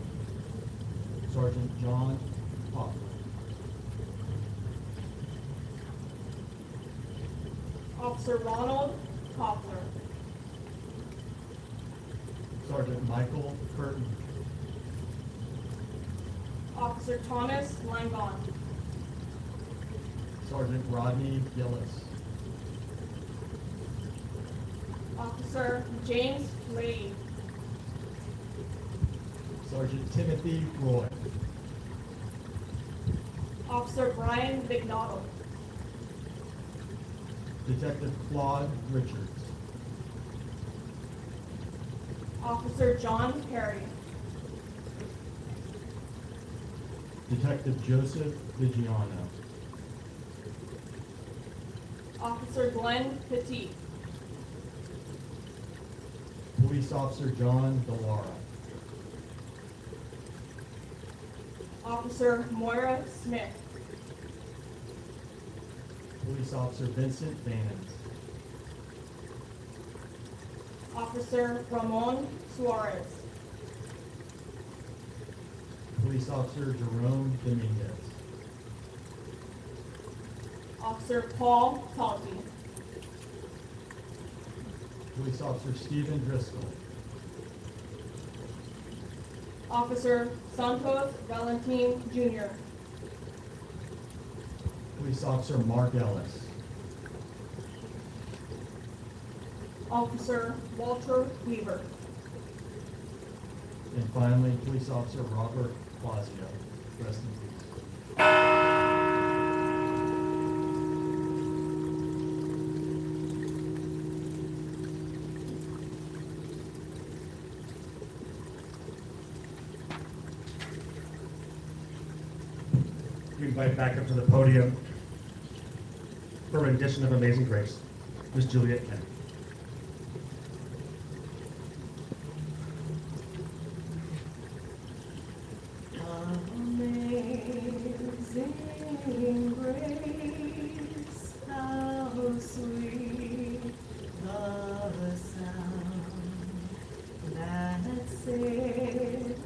[SPEAKER 11] Sergeant John Hoffman.
[SPEAKER 13] Officer Ronald Koffler.
[SPEAKER 11] Sergeant Michael Curtin.
[SPEAKER 13] Officer Thomas Langon.
[SPEAKER 11] Sergeant Rodney Gillis.
[SPEAKER 13] Officer James Leahy.
[SPEAKER 11] Sergeant Timothy Roy.
[SPEAKER 13] Officer Brian Vignotto.
[SPEAKER 11] Detective Claude Richards.
[SPEAKER 13] Officer John Perry.
[SPEAKER 11] Detective Joseph Vigiano.
[SPEAKER 13] Officer Glenn Petit.
[SPEAKER 11] Police Officer John Delara.
[SPEAKER 13] Officer Moira Smith.
[SPEAKER 11] Police Officer Vincent Vannens.
[SPEAKER 13] Officer Ramon Suarez.
[SPEAKER 11] Police Officer Jerome Dominguez.
[SPEAKER 13] Officer Paul Talty.
[SPEAKER 11] Police Officer Stephen Driscoll.
[SPEAKER 13] Officer Santos Valentin Jr.
[SPEAKER 11] Police Officer Mark Ellis.
[SPEAKER 13] Officer Walter Weaver.
[SPEAKER 11] And finally, Police Officer Robert Blasio. Rest in peace.
[SPEAKER 3] We invite back up to the podium for a rendition of Amazing Grace, Miss Juliet Kennedy.
[SPEAKER 7] Amazing grace, how sweet the sound that saved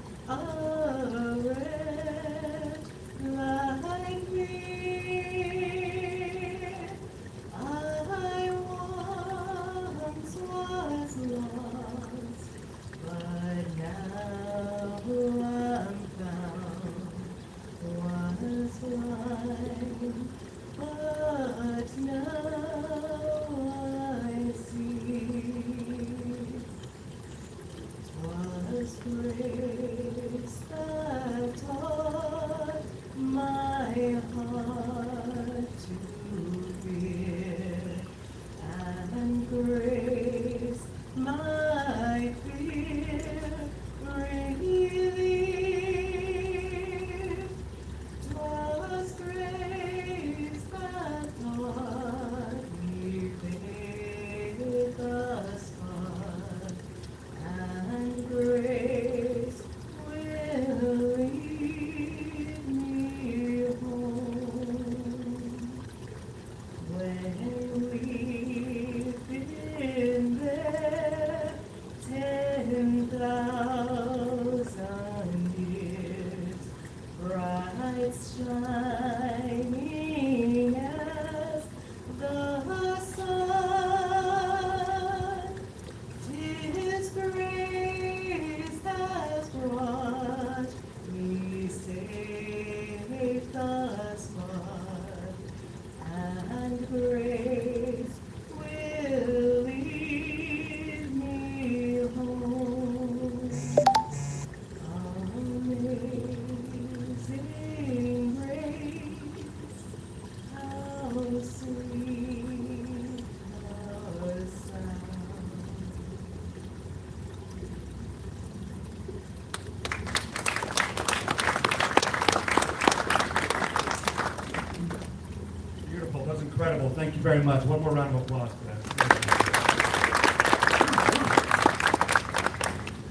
[SPEAKER 3] very much. One more round of applause for that.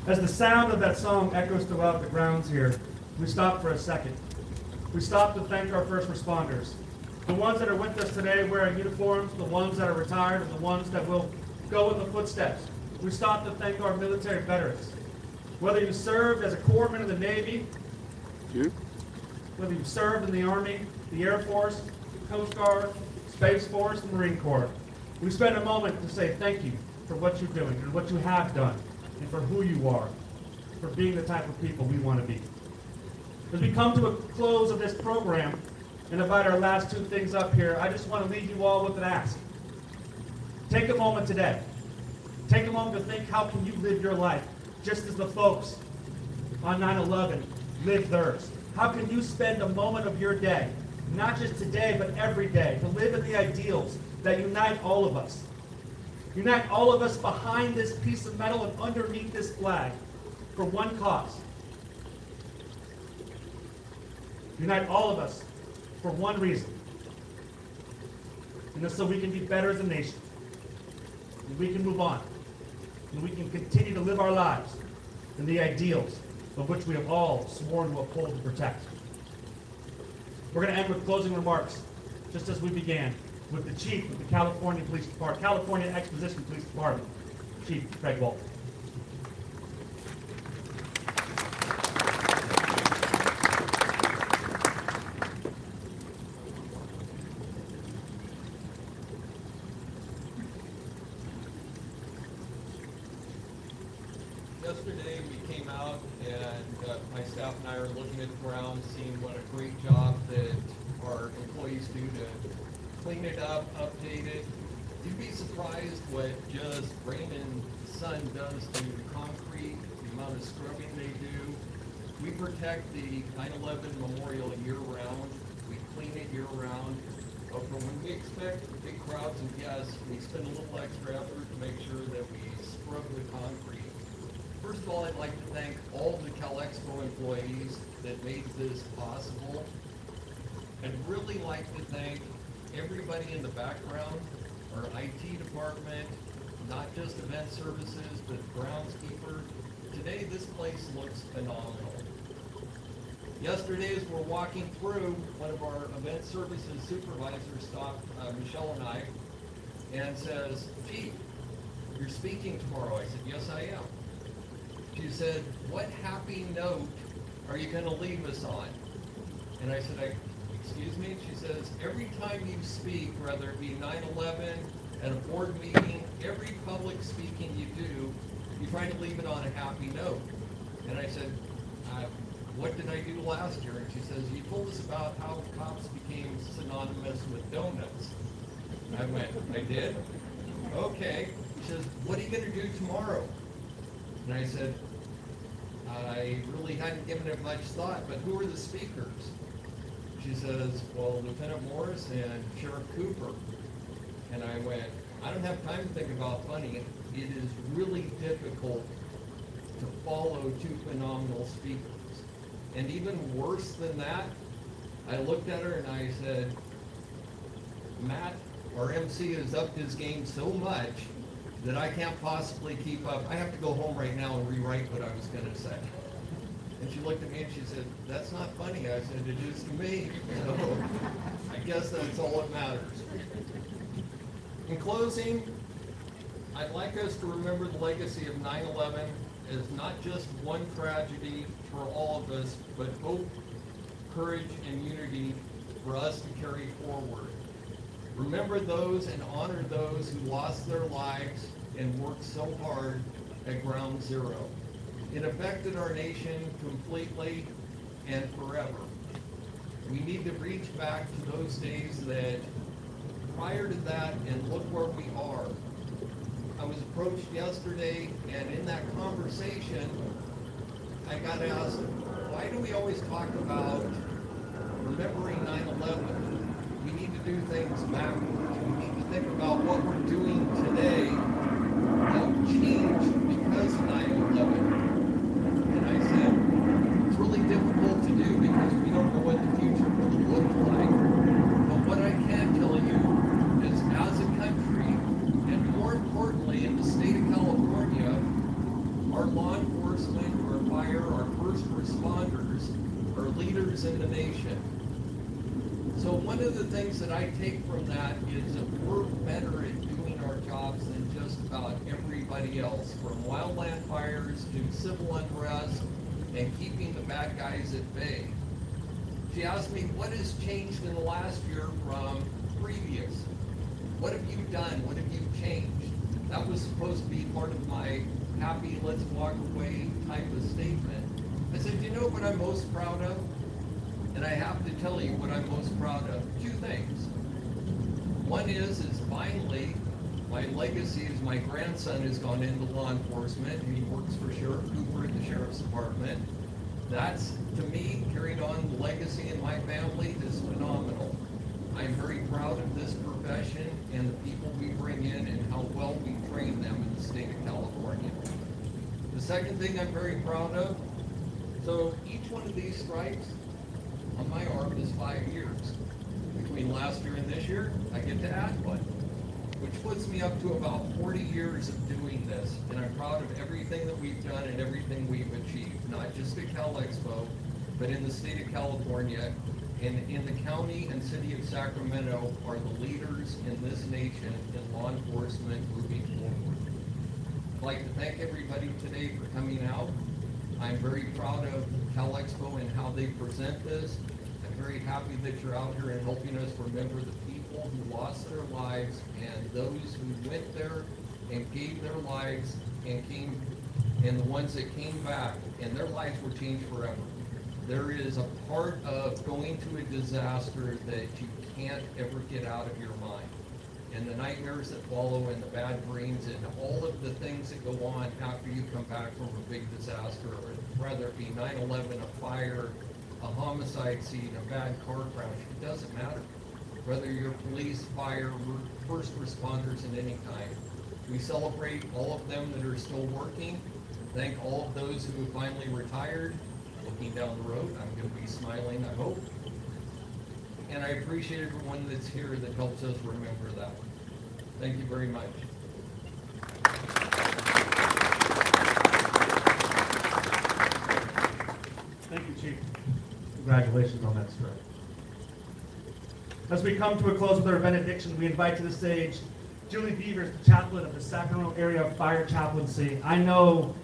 [SPEAKER 3] As the sound of that song echoes throughout the grounds here, we stop for a second. We stop to thank our first responders. The ones that are with us today wearing uniforms, the ones that are retired, and the ones that will go in the footsteps. We stop to thank our military veterans. Whether you served as a corpsman in the Navy, whether you served in the Army, the Air Force, Coast Guard, Space Force, the Marine Corps, we spend a moment to say thank you for what you're doing and what you have done and for who you are, for being the type of people we want to be. As we come to a close of this program and invite our last two things up here, I just want to leave you all with an ask. Take a moment today. Take a moment to think, how can you live your life just as the folks on 9/11 lived theirs? How can you spend a moment of your day, not just today, but every day, to live in the ideals that unite all of us? Unite all of us behind this piece of metal and underneath this flag for one cause. Unite all of us for one reason. And so we can be better as a nation. And we can move on. And we can continue to live our lives in the ideals of which we have all sworn to uphold and protect. We're going to end with closing remarks, just as we began, with the Chief of the California Police Department, California Exposition Police Department, Chief Craig Walton.
[SPEAKER 2] Yesterday we came out and my staff and I are looking at the ground, seeing what a great job that our employees do to clean it up, update it. You'd be surprised what just rain and sun does to concrete, the amount of scrubbing they do. We protect the 9/11 memorial year-round. We clean it year-round. But when we expect big crowds and guests, we spend a little extra effort to make sure that we scrub the concrete. First of all, I'd like to thank all the CalExpo employees that made this possible. I'd really like to thank everybody in the background, our IT department, not just event services, but groundskeeper. Today, this place looks phenomenal. Yesterday, as we're walking through, one of our event services supervisors stopped Michelle and I and says, "Chief, you're speaking tomorrow." I said, "Yes, I am." She said, "What happy note are you going to leave us on?" And I said, "Excuse me?" She says, "Every time you speak, whether it be 9/11, at a board meeting, every public speaking you do, you try to leave it on a happy note." And I said, "What did I do last year?" And she says, "You told us about how cops became synonymous with donuts." I went, "I did? Okay." She says, "What are you going to do tomorrow?" And I said, "I really hadn't given it much thought, but who are the speakers?" She says, "Well, Lieutenant Morris and Sheriff Cooper." And I went, "I don't have time to think about funny. It is really difficult to follow two phenomenal speakers. And even worse than that, I looked at her and I said, Matt, our MC, has upped his game so much that I can't possibly keep up. I have to go home right now and rewrite what I was going to say." And she looked at me and she said, "That's not funny." I said, "It is to me." So I guess that's all that matters. In closing, I'd like us to remember the legacy of 9/11 as not just one tragedy for all of us, but hope, courage, and unity for us to carry forward. Remember those and honor those who lost their lives and worked so hard at Ground Zero. It affected our nation completely and forever. We need to reach back to those days that prior to that and look where we are. I was approached yesterday, and in that conversation, I got asked, why do we always talk about remembering 9/11? We need to do things backwards. We need to think about what we're doing today that changed because of 9/11. And I said, it's really difficult to do because we don't know what the future will look like. But what I can tell you is as our law enforcement, our fire, our first responders are leaders in the nation. So one of the things that I take from that is that we're better at doing our jobs than just about everybody else, from wildland fires to civil unrest and keeping the bad guys at bay. She asked me, what has changed in the last year from previous? What have you done? What have you changed? That was supposed to be part of my happy, let's walk away type of statement. I said, you know what I'm most proud of? And I have to tell you what I'm most proud of. Two things. One is finally, my legacy is my grandson has gone into law enforcement, and he works for Sheriff Cooper at the Sheriff's Department. That's, to me, carried on the legacy in my family is phenomenal. I'm very proud of this profession and the people we bring in and how well we train them in the state of California. The second thing I'm very proud of, so each one of these stripes on my arm is 5 years. Between last year and this year, I get to add one, which puts me up to about 40 years of doing this. And I'm proud of everything that we've done and everything we've achieved, not just at Cal Expo, but in the state of California. And in the county and city of Sacramento are the leaders in this nation in law enforcement moving forward. I'd like to thank everybody today for coming out. I'm very proud of Cal Expo and how they present this. I'm very happy that you're out here and helping us remember the people who lost their lives and those who went there and gave their lives and came, and the ones that came back and their lives were changed forever. There is a part of going to a disaster that you can't ever get out of your mind. And the nightmares that follow and the bad dreams and all of the things that go on after you come back from a big disaster, or whether it be 9/11, a fire, a homicide scene, a bad car crash, it doesn't matter. Whether you're police, fire, first responders in any kind. We celebrate all of them that are still working. Thank all of those who have finally retired. Looking down the road, I'm going to be smiling, I hope. And I appreciate everyone that's here that helps us remember that. Thank you very much.
[SPEAKER 3] Thank you, Chief. Congratulations on that stripe. As we come to a close with our benediction, we invite to the stage Julie Beavers, the chaplain of the Sacramento Area Fire Chaplaincy. I know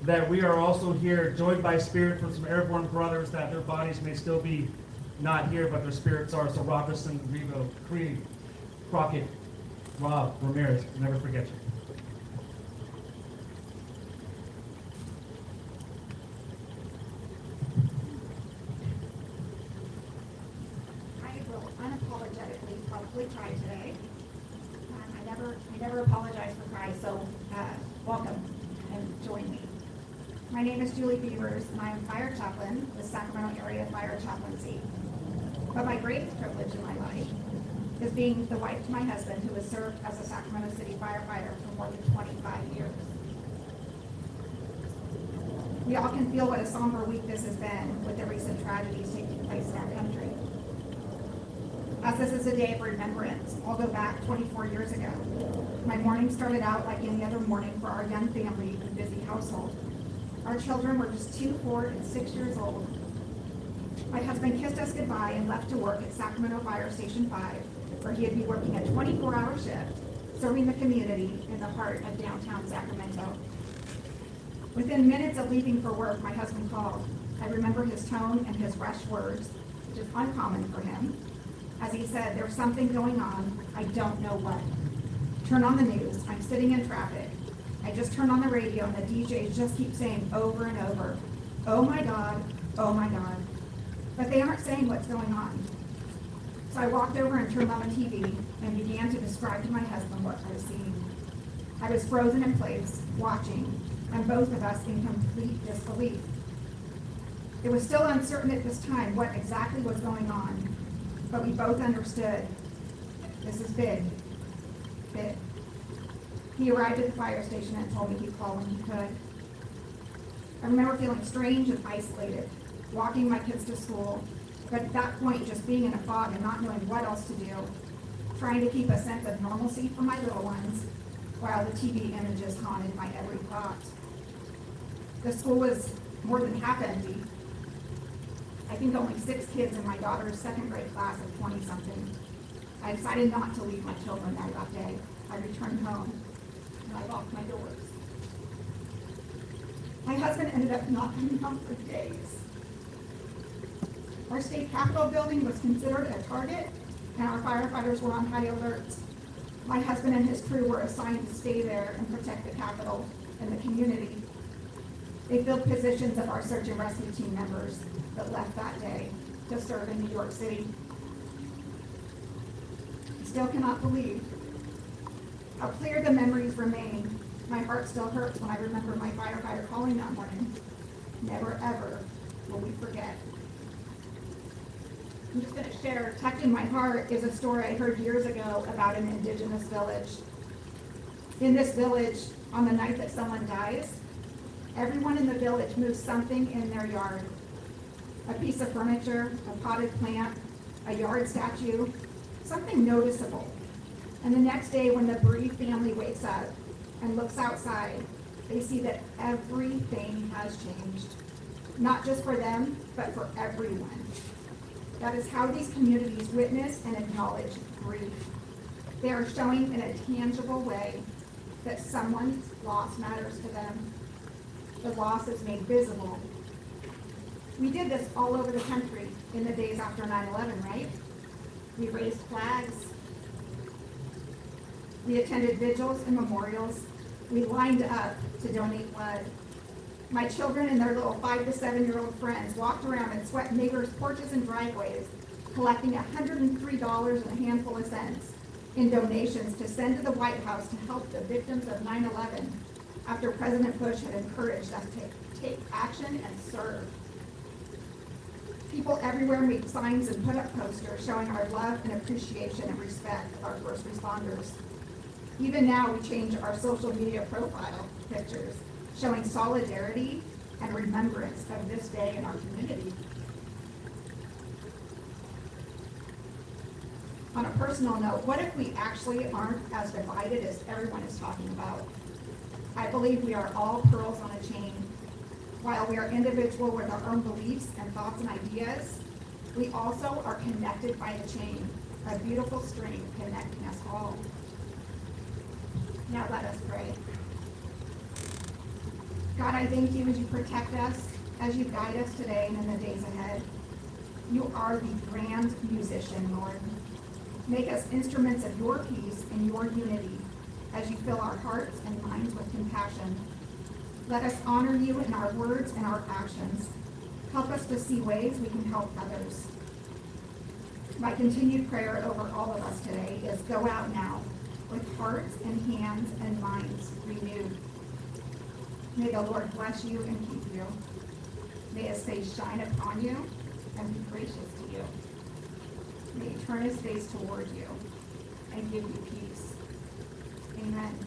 [SPEAKER 3] that we are also here, joined by spirit from some airborne brothers, that their bodies may still be not here, but their spirits are. So Robertson, Revo, Creed, Crockett, Rob, Ramirez, never forget you.
[SPEAKER 14] I will unapologetically probably cry today. I never apologize for crying, so welcome and join me. My name is Julie Beavers, and I am fire chaplain with Sacramento Area Fire Chaplaincy. But my greatest privilege in my life is being the wife to my husband, who has served as a Sacramento City firefighter for more than 25 years. We all can feel what a somber week this has been with the recent tragedies taking place in our country. As this is a day of remembrance, I'll go back 24 years ago. My morning started out like any other morning for our young family and busy household. Our children were just 2, 4, and 6 years old. My husband kissed us goodbye and left to work at Sacramento Fire Station 5, where he'd be working a 24-hour shift, serving the community in the heart of downtown Sacramento. Within minutes of leaving for work, my husband called. I remember his tone and his rushed words, which is uncommon for him. As he said, there's something going on, I don't know what. Turn on the news, I'm sitting in traffic. I just turn on the radio and the DJs just keep saying over and over, oh my God, oh my God. But they aren't saying what's going on. So I walked over and turned on the TV and began to describe to my husband what I was seeing. I was frozen in place, watching, and both of us in complete disbelief. It was still uncertain at this time what exactly was going on, but we both understood, this is big, big. He arrived at the fire station and told me he'd call when he could. I remember feeling strange and isolated, walking my kids to school, but at that point just being in a fog and not knowing what else to do, trying to keep a sense of normalcy for my little ones, while the TV images haunted my every thought. The school was more than half empty. I think only 6 kids in my daughter's second grade class of 20-something. I decided not to leave my children there that day. I returned home and I locked my doors. My husband ended up not coming home for days. Our state capitol building was considered a target and our firefighters were on high alert. My husband and his crew were assigned to stay there and protect the capitol and the community. They filled positions of our search and rescue team members that left that day to serve in New York City. I still cannot believe how clear the memories remain. My heart still hurts when I remember my firefighter calling that morning. Never ever will we forget. I'm just going to share, tucked in my heart is a story I heard years ago about an indigenous village. In this village, on the night that someone dies, everyone in the village moves something in their yard. A piece of furniture, a potted plant, a yard statue, something noticeable. And the next day when the bereaved family wakes up and looks outside, they see that everything has changed. Not just for them, but for everyone. That is how these communities witness and acknowledge grief. They are showing in a tangible way that someone's loss matters to them. The loss is made visible. We did this all over the country in the days after 9/11, right? We raised flags. We attended vigils and memorials. We lined up to donate blood. My children and their little 5 to 7-year-old friends walked around and swept neighbors' porches and driveways, collecting $103 and a handful of cents in donations to send to the White House to help the victims of 9/11 after President Bush had encouraged us to take action and serve. People everywhere made signs and put up posters showing our love and appreciation and respect of our first responders. Even now, we change our social media profile pictures, showing solidarity and remembrance of this day in our community. On a personal note, what if we actually aren't as divided as everyone is talking about? I believe we are all pearls on a chain. While we are individual with our own beliefs and thoughts and ideas, we also are connected by a chain, a beautiful string connecting us all. Now let us pray. God, I thank you as you protect us, as you guide us today and in the days ahead. You are the grand musician, Lord. Make us instruments of your peace and your unity as you fill our hearts and minds with compassion. Let us honor you in our words and our actions. Help us to see ways we can help others. My continued prayer over all of us today is go out now with hearts and hands and minds renewed. May the Lord bless you and keep you. May his face shine upon you and be gracious to you. May he turn his face toward you and give you peace. Amen.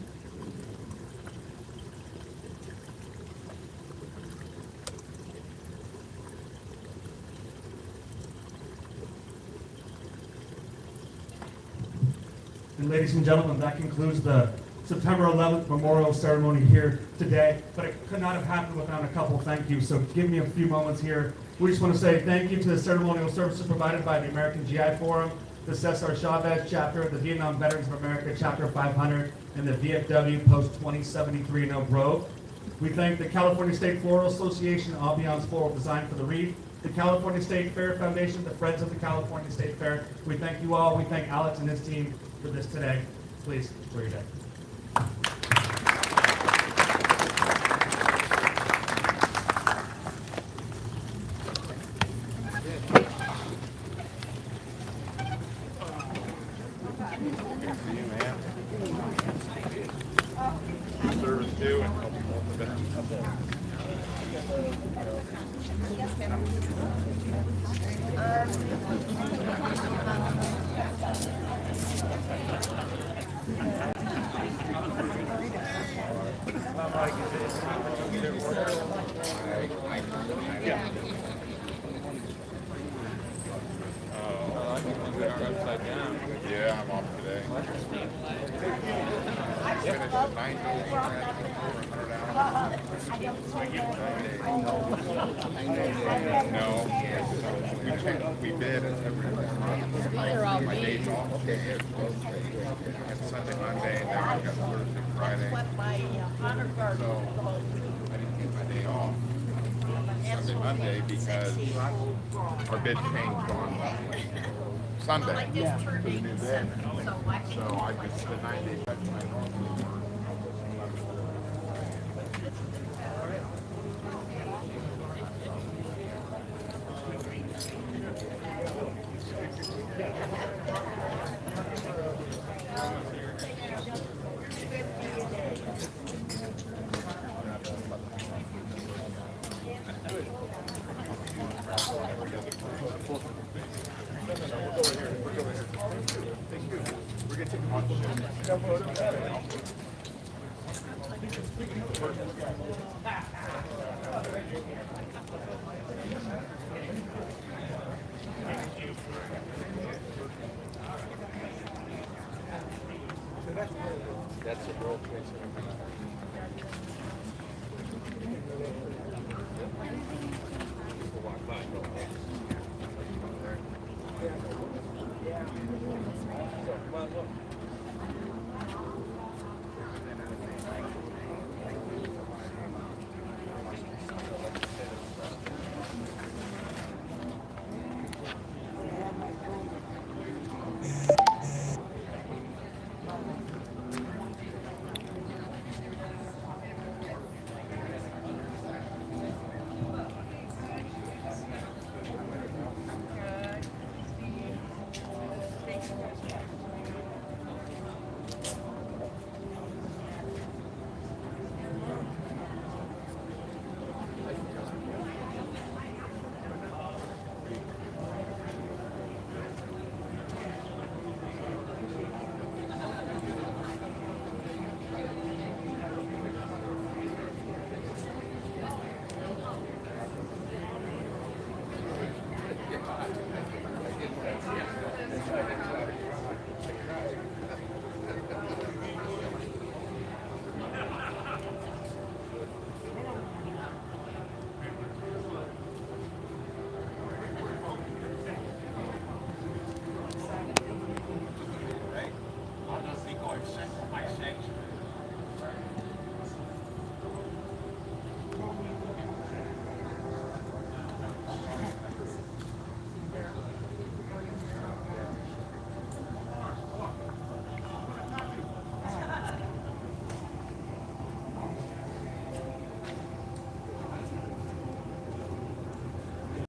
[SPEAKER 3] And ladies and gentlemen, that concludes the September 11th memorial ceremony here today, but it could not have happened without a couple thank yous, so give me a few moments here. We just want to say thank you to the ceremonial services provided by the American GI Forum, the Cesar Chavez chapter, the Vietnam Veterans of America chapter 500, and the VFW Post 2073 in Oak Grove. We thank the California State Floral Association, Ambiance Floral Design for the wreath, the California State Fair Foundation, the Friends of the California State Fair. We thank you all. We thank Alex and his team for this today. Please, enjoy your day.
[SPEAKER 8] Service too, and help both of Yeah, I'm off today. Finished at 9:00. No, we bid every month. My days off. Okay. It's Sunday, Monday, and now I got Thursday, Friday. So I didn't get my day off Sunday, Monday because our bid changed on Sunday to the new bid. So I just the 9 days back to my normal work. We're gonna take a bunch.